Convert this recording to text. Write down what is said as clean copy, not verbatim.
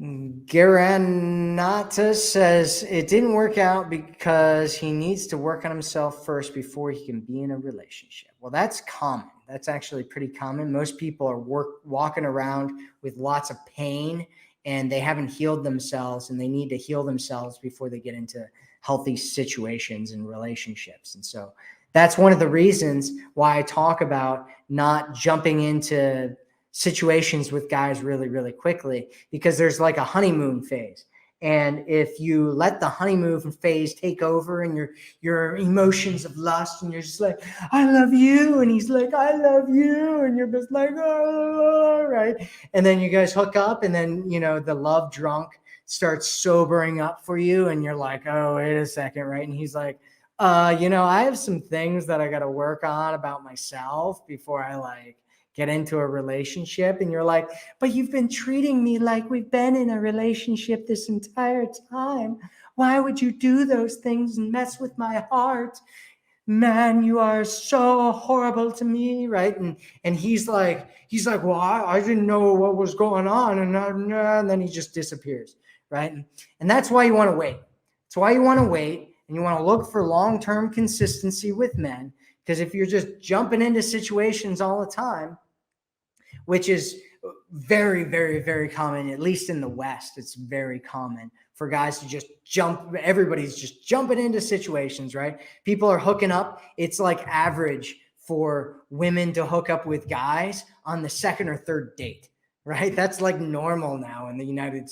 Garanata says it didn't work out because he needs to work on himself first before he can be in a relationship. Well, that's common. That's actually pretty common. Most people are walking around with lots of pain and they haven't healed themselves, and they need to heal themselves before they get into healthy situations and relationships. And so that's one of the reasons why I talk about not jumping into situations with guys really, really quickly, because there's like a honeymoon phase. And if you let the honeymoon phase take over and your emotions of lust, and you're just like, I love you, and he's like, I love you, and you're just like, oh, right. And then you guys hook up, and then the love drunk starts sobering up for you, and you're like, oh, wait a second, right? And he's like, I have some things that I got to work on about myself before I get into a relationship. And you're like, but you've been treating me like we've been in a relationship this entire time. Why would you do those things and mess with my heart? Man, you are so horrible to me, right? And he's like, well, I didn't know what was going on, and then he just disappears, right? And that's why you want to wait. That's why you want to wait, and you want to look for long-term consistency with men. Because if you're just jumping into situations all the time, which is very, very, very common, at least in the West, it's very common for guys to just jump. Everybody's just jumping into situations, right? People are hooking up. It's like average for women to hook up with guys on the second or third date, right? That's like normal now in the United